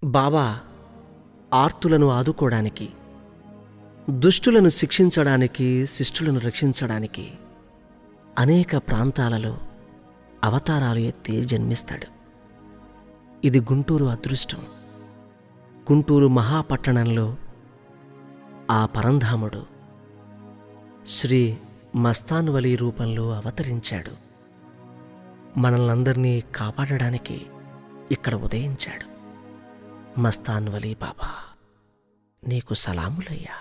బాబా ఆర్తులను ఆదుకోవడానికి, దుష్టులను శిక్షించడానికి, శిష్టులను రక్షించడానికి అనేక ప్రాంతాలలో అవతారాలు ఎత్తి జన్మిస్తాడు. ఇది గుంటూరు అదృష్టం. గుంటూరు మహాపట్టణంలో ఆ పరంధాముడు శ్రీ మస్తాన్ వలీ రూపంలో అవతరించాడు. మనల్నందరినీ కాపాడడానికి ఇక్కడ ఉదయించాడు. మస్తాన్ వలీ బాబా, నీకు సలాములయ్యా.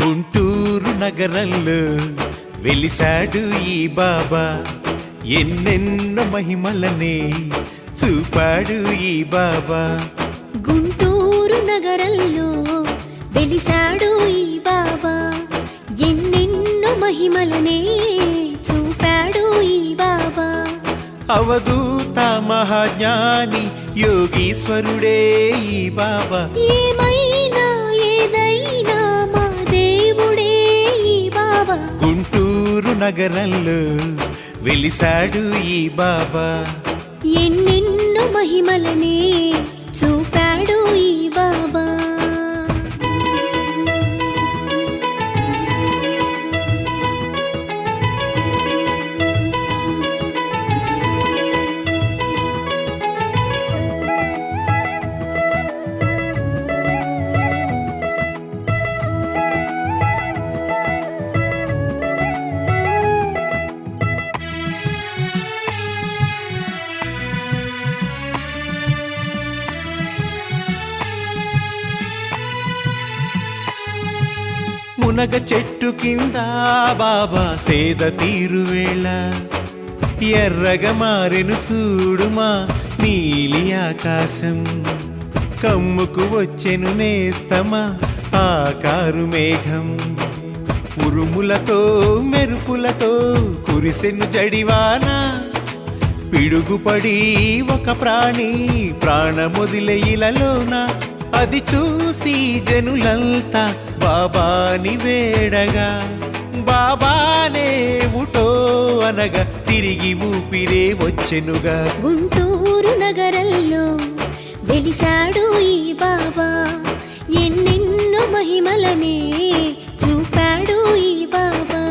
గుంటూరు నగరంలో వెలిసాడు ఈ బాబా, ఎన్నెన్నో మహిమలనే చూపాడు ఈ బాబా. గుంటూరు నగరంలో వెలిసాడు ఈ బాబా, ఎన్నెన్నో మహిమలనే చూపాడు ఈ బాబా. అవధూత మహాజ్ఞాని యోగీశ్వరుడే ఈ బాబా. ఏమైనా ఏదైనా మా దేవుడే ఈ బాబా. గుంటూరు నగరంలో వెలిసాడు ఈ బాబా, ఎన్నెన్నో మహిమలనే చూపాడు ఈ బాబా. మునగ చెట్టు కింద బాబా సేద తీరువేళ, ఎర్రగా మారెను చూడుమా నీలి ఆకాశం. కమ్ముకు వచ్చెను నేస్తమా ఆకారు మేఘం, ఉరుములతో మెరుపులతో కురిసెను జడివాన. పిడుగుపడి ఒక ప్రాణి ప్రాణమొదిలే ఇలలోన, అది చూసి జనులంతా బాబాని వేడగా, బాబానే ఉటో అనగా తిరిగి ఊపిరే వచ్చెనుగా. గుంటూరు నగరంలో వెలిసాడు ఈ బాబా, ఎన్నెన్నో మహిమలనే చూపాడు ఈ బాబా.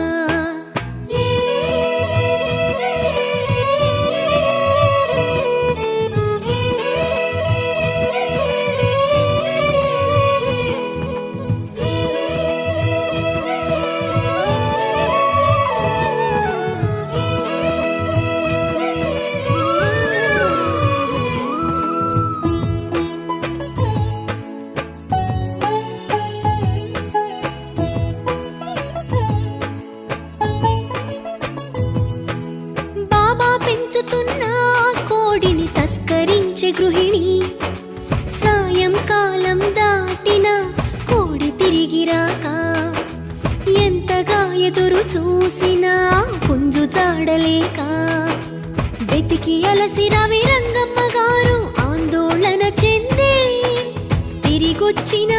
కోడిని తస్కరించే గృహిణి, సాయంకాలం దాటిన కోడి తిరిగి రాక, ఎంతగా ఎదురు చూసినా పుంజు జాడలేక, వెతికి అలసిన వీరంగమ్మ గారు ఆందోళన చెంది, తిరిగొచ్చిన